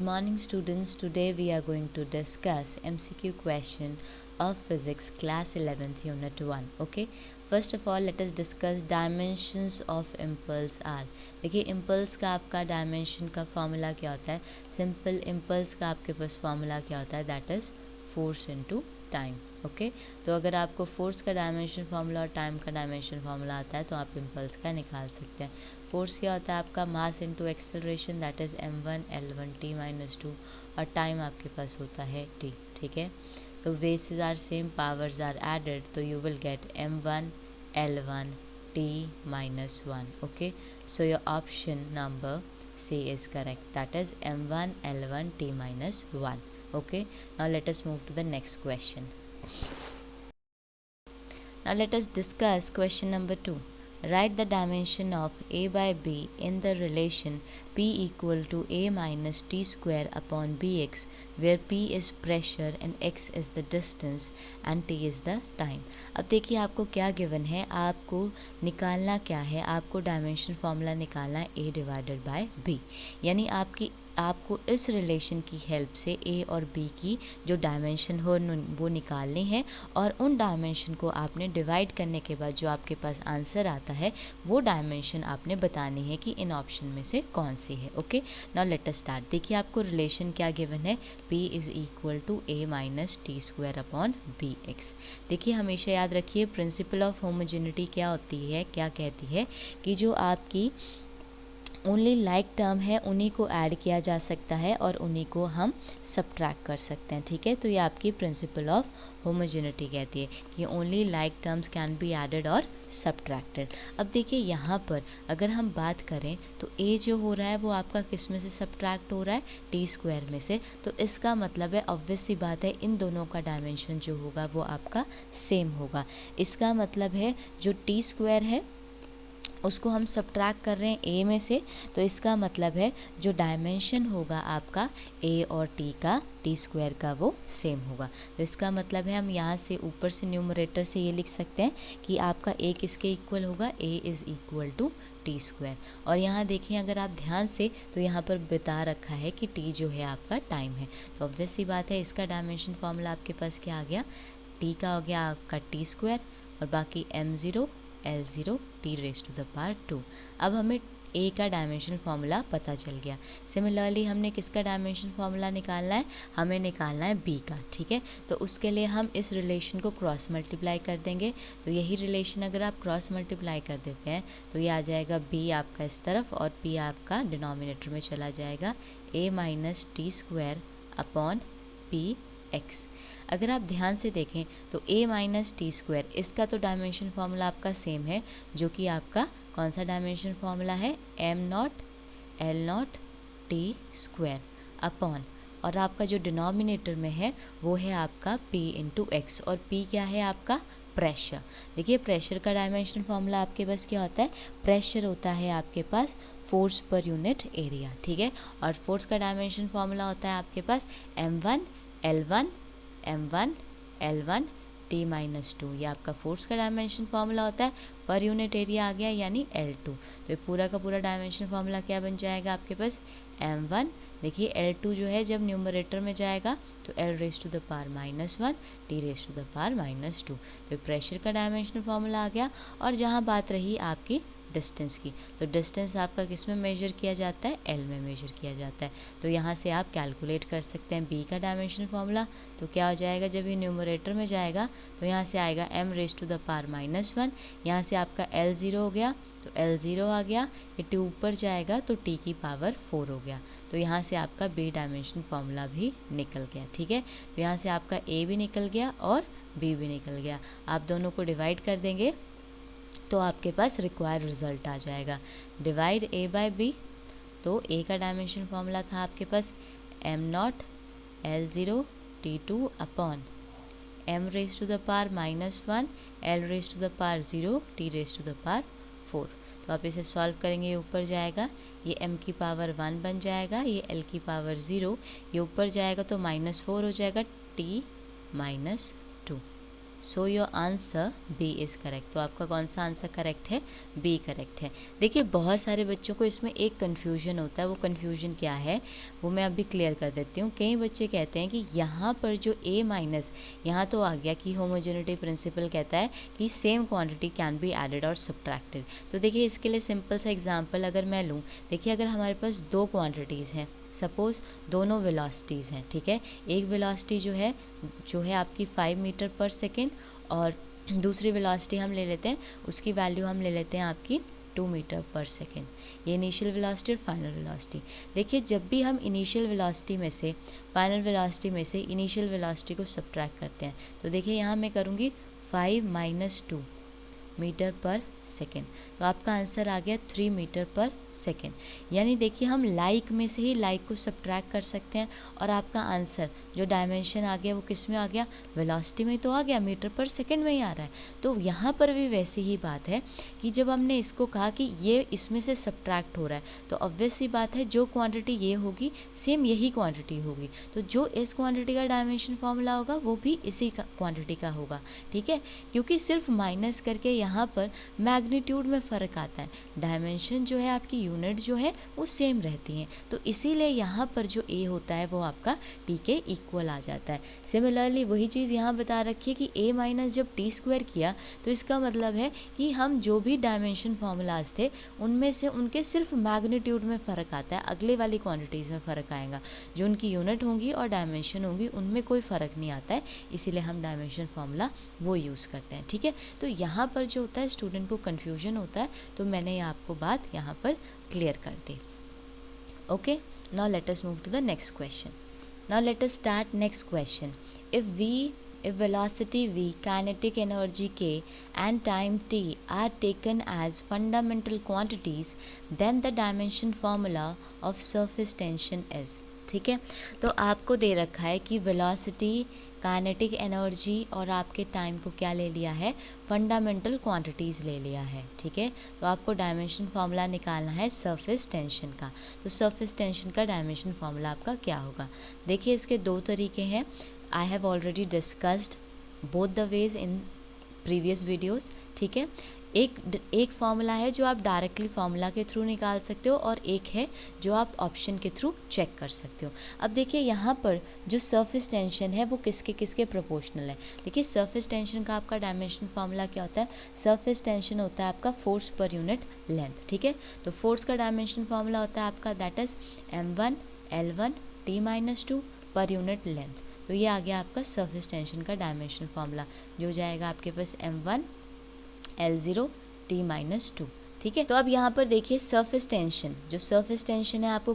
morning students, today we are going to discuss MCQ question of physics class 11th unit 1. Okay, first of all let us discuss dimensions of impulse r. देखिए impulse का आपका dimension का formula क्या होता है. Simple impulse का आपके पास formula क्या होता है, that is force into time. Okay, तो अगर आपको फोर्स का डायमेंशन फार्मूला और टाइम का डायमेंशन फार्मूला आता है तो आप इम्पल्स का निकाल सकते हैं. फोर्स क्या होता है आपका mass into acceleration, that is m1 l1 t - 2, और टाइम आपके पास होता है t. ठीक है, तो basis are same, powers are added, so you will get m1 l1 t - 1. Okay, so your option number C is correct, that is m1 l1 t - 1. Okay, now let us move to the next question. Now let us discuss question number 2. Write the dimension of A by B in the relation P equal to A minus T square upon Bx, where P is pressure and X is the distance and T is the time. अब देखिए आपको क्या given है, आपको निकालना क्या है, आपको डायमेंशन फॉर्मूला निकालना है A डिवाइडेड बाय B. यानी आपको इस रिलेशन की हेल्प से ए और बी की जो डायमेंशन हो वो निकालनी है, और उन डायमेंशन को आपने डिवाइड करने के बाद जो आपके पास आंसर आता है वो डायमेंशन आपने बतानी है कि इन ऑप्शन में से कौन सी है. Okay, now let us start. देखिए आपको रिलेशन क्या गिवन है, P is equal to A minus T square upon B X. देखिए हमेशा याद रखिए प्रिंसिपल ऑफ होमोजेनिटी क्या होती है, क्या कहती है कि जो आपकी ओनली लाइक टर्म है उन्हीं को ऐड किया जा सकता है और उन्हीं को हम सब्ट्रैक्ट कर सकते हैं. ठीक है, तो ये आपकी प्रिंसिपल ऑफ होमोजेनिटी कहती है कि only like terms can be added और सब्ट्रैक्टेड. अब देखिए यहाँ पर अगर हम बात करें तो ए जो हो रहा है वो आपका किस में से सब्ट्रैक्ट हो रहा है, टी स्क्वायर में से. तो इसका मतलब है ऑब्वियस सी बात है इन दोनों का डायमेंशन जो होगा वो आपका सेम होगा. इसका मतलब है जो टी स्क्वायर है उसको हम सब्ट्रैक्ट कर रहे हैं ए में से, तो इसका मतलब है जो डायमेंशन होगा आपका ए और टी का, टी स्क्वायर का, वो सेम होगा. तो इसका मतलब है हम यहाँ से ऊपर से न्यूमरेटर से ये लिख सकते हैं कि आपका ए किसके इक्वल होगा, A is equal to T square. और यहाँ देखें अगर आप ध्यान से तो यहाँ पर बता रखा है कि टी जो है आपका टाइम है. तो ऑब्वियस सी बात है इसका डायमेंशन फॉर्मूला आपके पास क्या आ गया, टी का हो गया आपका टी स्क्वायर और बाकी m0 L0 t raise to the power 2. अब हमें ए का डायमेंशन फार्मूला पता चल गया. सिमिलरली हमने किसका डायमेंशन फार्मूला निकालना है, हमें निकालना है बी का. ठीक है, तो उसके लिए हम इस रिलेशन को क्रॉस मल्टीप्लाई कर देंगे. तो यही रिलेशन अगर आप क्रॉस मल्टीप्लाई कर देते हैं तो ये आ जाएगा बी आपका इस तरफ और पी आपका डिनोमिनेटर में चला जाएगा, A minus T square upon P X. अगर आप ध्यान से देखें तो a माइनस टी स्क्वायर इसका तो डायमेंशन फार्मूला आपका सेम है, जो कि आपका कौन सा डायमेंशन फार्मूला है, m0 l0 t square upon, और आपका जो डिनोमिनेटर में है वो है आपका p इंटू एक्स, और p क्या है आपका प्रेशर. देखिए प्रेशर का डायमेंशन फार्मूला आपके पास क्या होता है, प्रेशर होता है आपके पास फोर्स पर यूनिट एरिया. ठीक है, और फोर्स का डायमेंशन फार्मूला होता है आपके पास m1 l1 t - 2. ये आपका फोर्स का डायमेंशन फार्मूला होता है. पर यूनिट एरिया आ गया यानी L2. तो ये पूरा का पूरा डायमेंशन फार्मूला क्या बन जाएगा आपके पास, m1. देखिए L2 जो है जब न्यूमरेटर में जाएगा तो L raise to the power -1 t raise to the power -2. तो प्रेशर का डायमेंशन फार्मूला आ गया. और जहाँ बात रही आपकी डिस्टेंस की, तो डिस्टेंस आपका किस में मेजर किया जाता है, एल में मेजर किया जाता है. तो यहाँ से आप कैलकुलेट कर सकते हैं बी का डायमेंशन फार्मूला. तो क्या हो जाएगा, जब ये न्यूमरेटर में जाएगा तो यहाँ से आएगा m raise to the power -1. यहाँ से आपका L0 हो गया तो L0 आ गया, ये टी ऊपर जाएगा तो t की पावर 4 हो गया. तो यहाँ से आपका बी डायमेंशन फार्मूला भी निकल गया. ठीक है, तो यहाँ से आपका ए भी निकल गया और बी भी निकल गया. आप दोनों को डिवाइड कर देंगे तो आपके पास रिक्वायर्ड रिजल्ट आ जाएगा. डिवाइड ए बाय बी, तो ए का डायमेंशन फार्मूला था आपके पास m0 L0 t2 upon m raise to the power -1 L raise to the power 0 t raise to the power 4. तो आप इसे सॉल्व करेंगे, ये ऊपर जाएगा, ये m की पावर 1 बन जाएगा, ये l की पावर 0, ये ऊपर जाएगा तो -4 हो जाएगा t - 2. So your answer B is correct. तो आपका कौन सा आंसर करेक्ट है? बी करेक्ट है। देखिए बहुत सारे बच्चों को इसमें एक कन्फ्यूजन होता है, वो कन्फ्यूजन क्या है वो मैं अभी क्लियर कर देती हूँ। कई बच्चे कहते हैं कि यहाँ पर जो a माइनस, यहाँ तो आ गया कि होमोजेनिटी प्रिंसिपल कहता है कि same quantity can be added और सब्ट्रैक्टेड। तो देखिए इसके लिए सिंपल सा एग्जांपल अगर मैं लूँ, देखिए अगर हमारे पास दो क्वांटिटीज़ हैं, सपोज़ दोनों वेलोसिटीज़ हैं, ठीक है। एक वेलोसिटी जो है आपकी 5 मीटर पर सेकेंड, और दूसरी वेलोसिटी हम ले लेते हैं, उसकी वैल्यू हम ले लेते हैं आपकी 2 मीटर पर सेकेंड। ये इनिशियल वेलोसिटी और फाइनल वेलोसिटी। देखिए जब भी हम इनिशियल वेलोसिटी में से फाइनल वेलोसिटी में से इनिशियल वेलोसिटी को सब्ट्रैक्ट करते हैं, तो देखिए यहाँ मैं करूँगी 5 माइनस 2 मीटर पर सेकेंड, तो आपका आंसर आ गया 3 मीटर पर सेकेंड। यानी देखिए हम लाइक में से ही लाइक को सब्ट्रैक्ट कर सकते हैं, और आपका आंसर जो डायमेंशन आ गया वो किस में आ गया? वेलोसिटी में तो आ गया, मीटर पर सेकेंड में ही आ रहा है। तो यहाँ पर भी वैसी ही बात है कि जब हमने इसको कहा कि ये इसमें से सब्ट्रैक्ट हो रहा है, तो ऑब्वियस सी बात है जो क्वांटिटी ये होगी सेम यही क्वांटिटी होगी, तो जो इस क्वांटिटी का डायमेंशन फॉर्मूला होगा वो भी इसी क्वांटिटी का होगा, ठीक है। क्योंकि सिर्फ माइनस करके यहाँ पर मैग्नीट्यूड में फ़र्क आता है, डायमेंशन जो है आपकी यूनिट जो है वो सेम रहती हैं, तो इसीलिए यहाँ पर जो a होता है वो आपका t के इक्वल आ जाता है। सिमिलरली वही चीज़ यहाँ बता रखी है कि a माइनस जब टी स्क्वायर किया, तो इसका मतलब है कि हम जो भी डायमेंशन फार्मूलाज थे उनमें से उनके सिर्फ मैग्नीट्यूड में फ़र्क आता है, अगले वाली क्वान्टिटीज़ में फ़र्क आएगा, जो उनकी यूनिट होंगी और डायमेंशन होंगी उनमें कोई फ़र्क नहीं आता है, इसीलिए हम डायमेंशन फार्मूला वो यूज़ करते हैं, ठीक है। तो यहाँ पर जो होता है स्टूडेंट को कन्फ्यूजन होता है, तो मैंने आपको बात यहाँ पर क्लियर कर दी। Okay, now let us move to the next question. Now let us start next question. If velocity v, kinetic energy k and time t are taken as fundamental quantities, then the dimension formula of surface tension is। ठीक है, तो आपको दे रखा है कि velocity, kinetic energy और आपके time को क्या ले लिया है? फंडामेंटल क्वांटिटीज़ ले लिया है, ठीक है। तो आपको डायमेंशन फार्मूला निकालना है सरफेस टेंशन का। तो सरफेस टेंशन का डायमेंशन फार्मूला आपका क्या होगा? देखिए इसके दो तरीके हैं। I have already discussed both the ways in previous videos, ठीक है। एक फार्मूला है जो आप डायरेक्टली फार्मूला के थ्रू निकाल सकते हो, और एक है जो आप ऑप्शन के थ्रू चेक कर सकते हो। अब देखिए यहाँ पर जो सरफेस टेंशन है वो किसके किसके प्रोपोर्शनल है। देखिए सरफेस टेंशन का आपका डायमेंशन फार्मूला क्या होता है? सरफेस टेंशन होता है आपका फोर्स पर यूनिट लेंथ, ठीक है। तो फोर्स का डायमेंशन फार्मूला होता है आपका that is m1 L1 T-2 per unit length. तो ये आ गया आपका सरफेस टेंशन का डायमेंशन फार्मूला, जो जाएगा आपके पास m1 L0 T-2, ठीक है। तो अब यहाँ पर देखिए सरफेस टेंशन, जो सरफेस टेंशन है आपको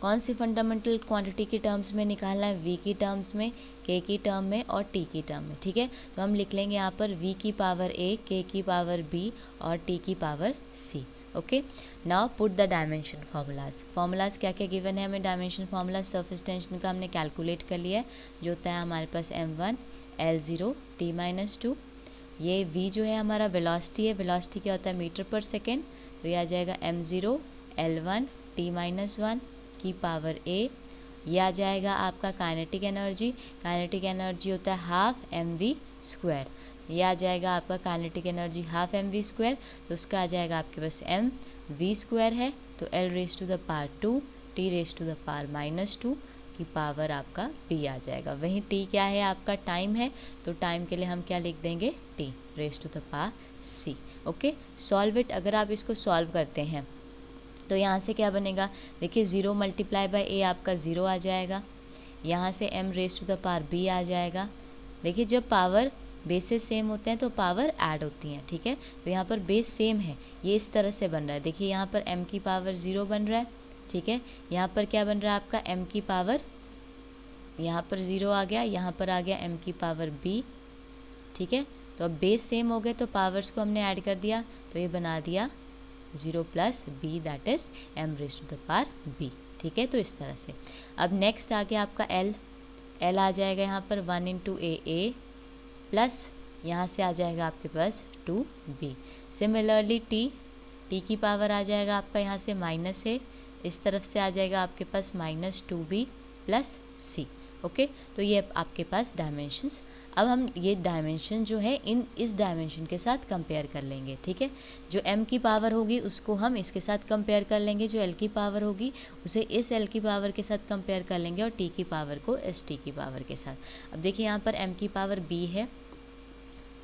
कौन सी फंडामेंटल क्वांटिटी के टर्म्स में निकालना है? v की टर्म्स में, k की टर्म में और t की टर्म में, ठीक है। तो हम लिख लेंगे यहाँ पर v की पावर a, k की पावर b और t की power c। Okay, now put the dimension formulas क्या क्या गिवन है हमें? डायमेंशन फार्मूला सरफेस टेंशन का हमने कैलकुलेट कर लिया है, जो होता है हमारे पास m1 L0 T-2। ये v जो है हमारा वेलोसिटी है, वेलोसिटी क्या होता है? मीटर पर सेकेंड, तो ये आ जाएगा m0 L1 T-1 की पावर a। ये आ जाएगा आपका काइनेटिक एनर्जी होता है हाफ mv²। ये आ जाएगा आपका काइनेटिक एनर्जी हाफ mv², तो उसका आ जाएगा आपके पास mv² है, तो l raise to the power 2 t raise to the power -2 की पावर आपका b आ जाएगा। वहीं t क्या है? आपका टाइम है, तो टाइम के लिए हम क्या लिख देंगे? t raise to the power c। Okay, solve it. अगर आप इसको सॉल्व करते हैं तो यहाँ से क्या बनेगा? देखिए 0 मल्टीप्लाई बाय a आपका 0 आ जाएगा, यहाँ से m raise to the power b आ जाएगा। देखिए जब पावर बेसेस सेम होते हैं तो पावर ऐड होती हैं, ठीक है। तो यहाँ पर बेस सेम है, ये इस तरह से बन रहा है। देखिए यहाँ पर m की पावर 0 बन रहा है, ठीक है। यहाँ पर क्या बन रहा है आपका? m की पावर, यहाँ पर 0 आ गया, यहाँ पर आ गया m की पावर b, ठीक है। तो अब बेस सेम हो गए तो पावर्स को हमने ऐड कर दिया, तो ये बना दिया 0 plus b that is m raise to the power b, ठीक है। तो इस तरह से अब नेक्स्ट आ गया आपका l आ जाएगा यहाँ पर 1 इंटू a प्लस यहाँ से आ जाएगा आपके पास 2b। सिमिलरली t की पावर आ जाएगा आपका यहाँ से माइनस है, इस तरफ से आ जाएगा आपके पास -2b प्लस c। ओके, तो ये आपके पास डायमेंशंस अब हम ये डायमेंशन जो है इस डायमेंशन के साथ कंपेयर कर लेंगे, ठीक है। जो m की पावर होगी उसको हम इसके साथ कंपेयर कर लेंगे, जो l की पावर होगी उसे इस l की पावर के साथ कंपेयर कर लेंगे और t की पावर को इस t की पावर के साथ। अब देखिए यहाँ पर m की पावर b है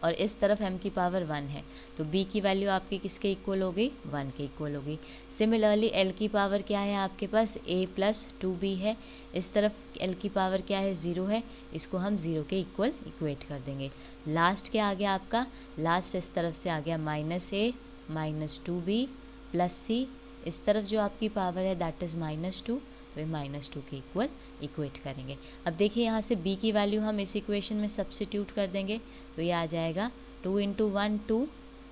और इस तरफ m की पावर 1 है, तो b की वैल्यू आपकी किसके इक्वल हो गई, 1 के इक्वल हो गई। सिमिलरली l की पावर क्या है आपके पास, a प्लस 2b है, इस तरफ l की पावर क्या है, 0 है, इसको हम 0 के इक्वल इक्वेट कर देंगे। लास्ट क्या आ गया आपका, लास्ट इस तरफ से आ गया -a minus 2b plus c, इस तरफ जो आपकी पावर है दैट इज़ -2, तो ये -2 के इक्वल इक्वेट करेंगे। अब देखिए यहाँ से b की वैल्यू हम इस इक्वेशन में सब्स्टिट्यूट कर देंगे, तो ये आ जाएगा 2 × 1 2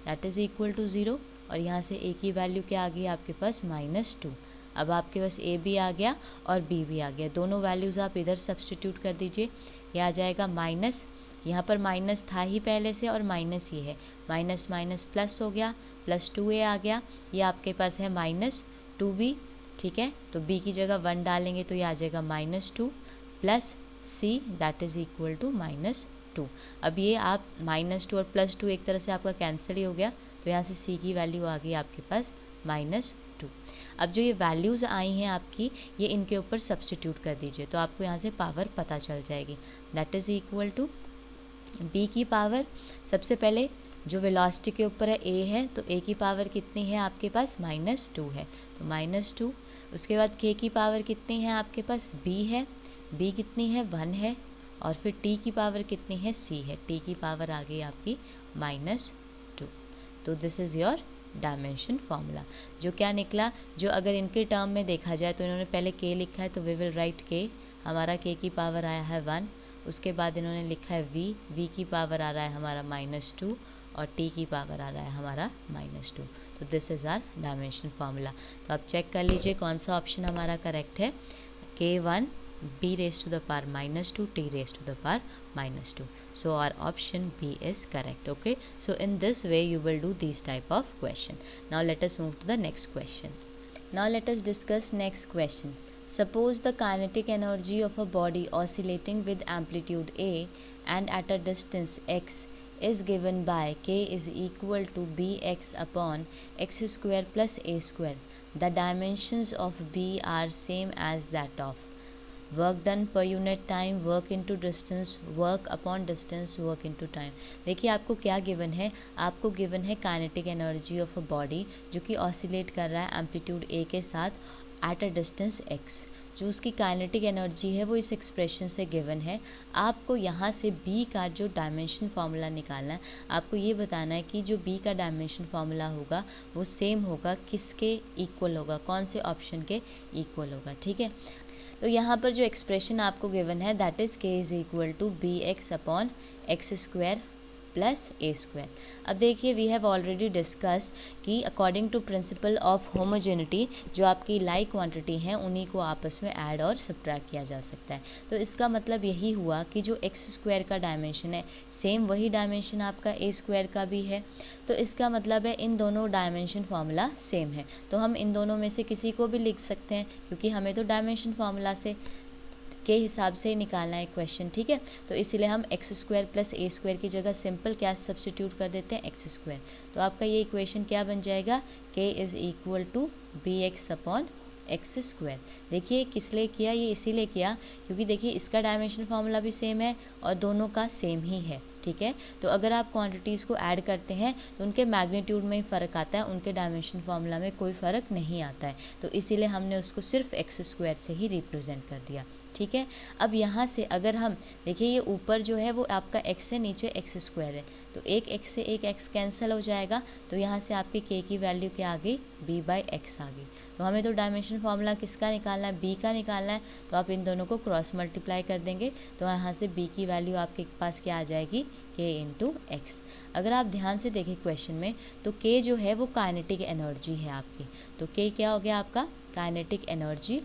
दैट इज़ इक्वल टू 0, और यहाँ से a की वैल्यू क्या आ गई आपके पास, -2। अब आपके पास a भी आ गया और b भी आ गया, दोनों वैल्यूज़ आप इधर सब्स्टिट्यूट कर दीजिए। ये आ जाएगा माइनस, यहाँ पर माइनस था ही पहले से और माइनस ही है, माइनस माइनस प्लस हो गया, प्लस 2a आ गया, ये आपके पास है -2b, ठीक है। तो b की जगह 1 डालेंगे तो ये आ जाएगा -2 plus c that is equal to -2। अब ये आप -2 और +2 एक तरह से आपका कैंसिल ही हो गया, तो यहाँ से c की वैल्यू आ गई आपके पास -2। अब जो ये वैल्यूज़ आई हैं आपकी, ये इनके ऊपर सब्स्टिट्यूट कर दीजिए, तो आपको यहाँ से पावर पता चल जाएगी। That is equal to b की पावर, सबसे पहले जो वेलोसिटी के ऊपर है a है, तो a की पावर कितनी है आपके पास, -2 है, तो -2। उसके बाद k की पावर कितनी है आपके पास, b है, b कितनी है, 1 है, और फिर t की पावर कितनी है, c है, t की पावर आ गई आपकी -2। तो this is your dimension formula. जो क्या निकला, जो अगर इनके टर्म में देखा जाए तो इन्होंने पहले k लिखा है, तो वी विल राइट k, हमारा k की पावर आया है 1, उसके बाद इन्होंने लिखा है v की पावर आ रहा है हमारा -2, और t की पावर आ रहा है हमारा -2। तो this is our dimension formula. तो आप चेक कर लीजिए कौन सा ऑप्शन हमारा करेक्ट है, k1 b raised to the power -2 t raised to the power -2. So our option B is correct. Okay, so in this way you will do these type of question. Now let us move to the next question. Now let us discuss next question. Suppose the kinetic energy of a body oscillating with amplitude a and at a distance x is given by k is equal to bx upon x square plus a square. The dimensions of b are same as that of work done per unit time, work into distance, work upon distance, work into time. देखिए आपको क्या given है, आपको given है kinetic energy of a body जो कि oscillate कर रहा है एम्पलीट्यूड ए के साथ एट अ डिस्टेंस एक्स। जो उसकी काइनेटिक एनर्जी है वो इस एक्सप्रेशन से गिवन है। आपको यहाँ से बी का जो डायमेंशन फार्मूला निकालना है, आपको ये बताना है कि जो बी का डायमेंशन फार्मूला होगा वो सेम होगा किसके इक्वल होगा, कौन से ऑप्शन के इक्वल होगा, ठीक है। तो यहाँ पर जो एक्सप्रेशन आपको गिवन है that is k is equal to B X upon X square plus A square. अब देखिए वी हैव ऑलरेडी डिस्कस कि according to principle of homogeneity जो आपकी लाइक क्वांटिटी हैं उन्हीं को आपस में ऐड और सब्ट्रैक्ट किया जा सकता है। तो इसका मतलब यही हुआ कि जो एक्स स्क्वायर का डायमेंशन है सेम वही डायमेंशन आपका ए स्क्वायर का भी है। तो इसका मतलब है इन दोनों डायमेंशन फार्मूला सेम है, तो हम इन दोनों में से किसी को भी लिख सकते हैं क्योंकि हमें तो डायमेंशन फार्मूला से के हिसाब से ही निकालना है क्वेश्चन, ठीक है। तो इसीलिए हम x square plus A square की जगह सिंपल क्या सब्स्टिट्यूट कर देते हैं, एक्स स्क्वायर। तो आपका ये इक्वेशन क्या बन जाएगा, k is equal to B X upon X square. देखिए किस लिए किया, ये इसीलिए किया क्योंकि देखिए इसका डायमेंशन फार्मूला भी सेम है और दोनों का सेम ही है, ठीक है। तो अगर आप क्वांटिटीज़ को ऐड करते हैं तो उनके मैग्नीट्यूड में ही फ़र्क आता है, उनके डायमेंशन फार्मूला में कोई फ़र्क नहीं आता है। तो इसीलिए हमने उसको सिर्फ एक्स स्क्वायर से ही रिप्रेजेंट कर दिया, ठीक है। अब यहाँ से अगर हम देखिए ये ऊपर जो है वो आपका x है, नीचे एक्स स्क्वायर है, तो एक x से एक x कैंसिल हो जाएगा, तो यहाँ से आपकी k की वैल्यू क्या आ गई, b/x आ गई। तो हमें तो डायमेंशन फार्मूला किसका निकालना है, b का निकालना है, तो आप इन दोनों को क्रॉस मल्टीप्लाई कर देंगे तो यहाँ से b की वैल्यू आपके पास क्या आ जाएगी, k × x। अगर आप ध्यान से देखें क्वेश्चन में तो k जो है वो काइनेटिक एनर्जी है आपकी, तो k क्या हो गया आपका, काइनेटिक एनर्जी,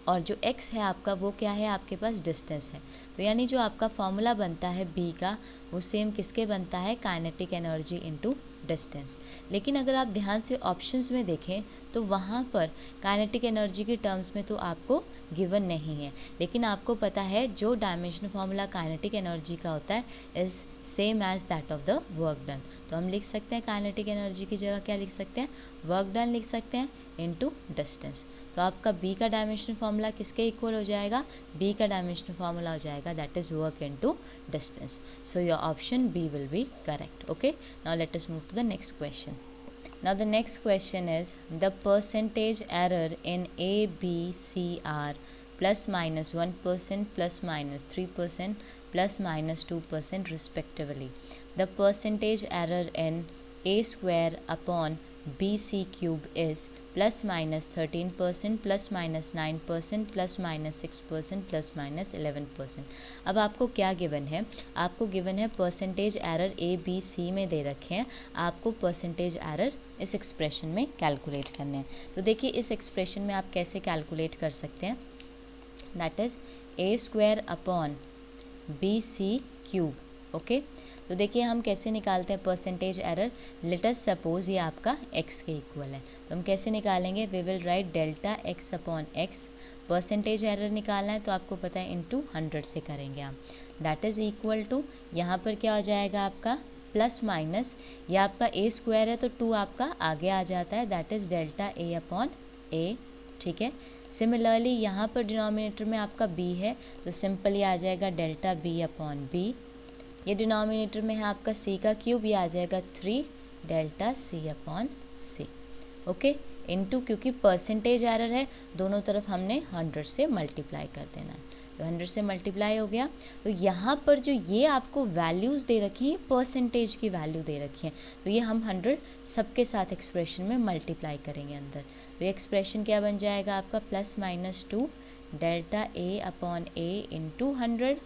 और जो x है आपका वो क्या है, आपके पास डिस्टेंस है। तो यानी जो आपका फॉर्मूला बनता है b का वो सेम किसके बनता है, काइनेटिक एनर्जी इनटू डिस्टेंस। लेकिन अगर आप ध्यान से ऑप्शंस में देखें तो वहाँ पर काइनेटिक एनर्जी के टर्म्स में तो आपको गिवन नहीं है, लेकिन आपको पता है जो डायमेंशनल फार्मूला काइनेटिक एनर्जी का होता है is same as that of the work done. तो हम लिख सकते हैं काइनेटिक एनर्जी की जगह क्या लिख सकते हैं, वर्क डन लिख सकते हैं इनटू डिस्टेंस। तो आपका बी का डायमेंशनल फार्मूला किसके इक्वल हो जाएगा, बी का डायमेंशनल फार्मूला हो जाएगा that is work into distance. So your option B will be correct. Okay, now let us move to the next question. Now the next question is the percentage error in A, B, C are plus minus 1%, plus minus 3%, plus minus 2% respectively. The percentage error in A square upon BC cube is plus minus 13%, plus minus 9%, plus minus 6%, plus minus 11%. अब आपको क्या given है, आपको given है percentage error A B C में दे रखे हैं, आपको परसेंटेज एरर इस एक्सप्रेशन में कैलकुलेट करने हैं। तो देखिए इस एक्सप्रेशन में आप कैसे कैलकुलेट कर सकते हैं, that is A square upon B C cube. Okay, तो देखिए हम कैसे निकालते हैं percentage error, let us suppose ये आपका x के इक्वल है, तो हम कैसे निकालेंगे, we will write delta x upon x। Percentage error निकालना है तो आपको पता है इनटू 100 से करेंगे आप, दैट इज इक्वल टू यहाँ पर क्या हो जाएगा आपका प्लस माइनस, ये आपका a स्क्वायर है तो 2 आपका आगे आ जाता है, that is delta a upon a। ठीक है, सिमिलरली यहाँ पर डिनोमिनेटर में आपका b है तो सिंपली आ जाएगा डेल्टा b अपॉन b। ये डिनोमिनेटर में है आपका c का क्यूब, ये आ जाएगा 3 delta c upon c। Okay, into क्योंकि परसेंटेज एरर है दोनों तरफ हमने 100 से मल्टीप्लाई कर देना है, तो 100 से मल्टीप्लाई हो गया। तो यहाँ पर जो ये आपको वैल्यूज़ दे रखी हैं, परसेंटेज की वैल्यू दे रखी हैं, तो ये हम 100 सबके साथ एक्सप्रेशन में मल्टीप्लाई करेंगे अंदर। तो ये एक्सप्रेशन क्या बन जाएगा आपका plus minus 2 delta a upon a into 100,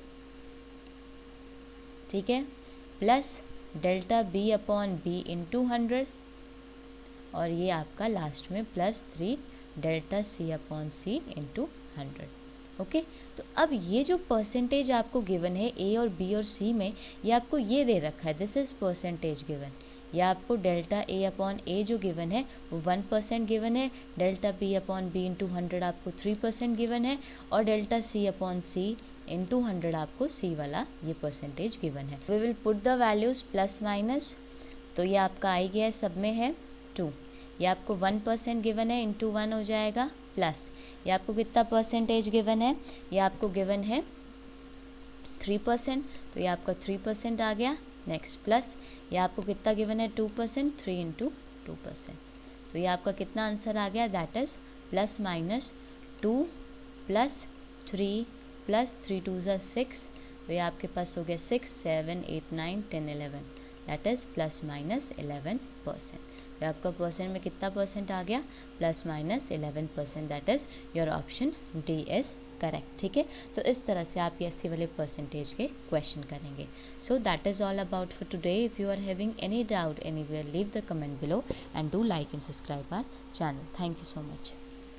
ठीक है, plus delta b upon b into 100, और ये आपका लास्ट में plus 3 delta c upon c into 100। Okay, तो अब ये जो परसेंटेज आपको गिवन है a और b और c में, ये आपको ये दे रखा है, दिस इज परसेंटेज गिवन। या आपको डेल्टा a अपॉन a जो गिवन है वो 1% गिवन है, delta b upon b into 100 आपको 3% गिवन है, और delta c upon c into 100 आपको c वाला ये परसेंटेज गिवन है। We will put the values plus minus, तो ये आपका आई गया है, सब में है 2, ये आपको 1% गिवन है, इंटू 1 हो जाएगा, प्लस ये आपको कितना परसेंटेज गिवन है, ये आपको गिवन है 3%, तो ये आपका 3% आ गया। नेक्स्ट प्लस ये आपको कितना गिवन है 2%, 3 इंटू 2%, तो ये आपका कितना आंसर आ गया, that is plus minus 2 plus 3 plus 3 2 ज़ा 6, तो ये आपके पास हो गया 6 7 8 9 10 11, दैट इज प्लस माइनस 11%। तो आपका परसेंट में कितना परसेंट आ गया, plus minus 11%, that is your option D is correct. ठीक है, तो इस तरह से आप ये 80 वाले परसेंटेज के क्वेश्चन करेंगे। So that is all about for today. If you are having any doubt anywhere, leave the comment below and do like and subscribe our channel. Thank you so much.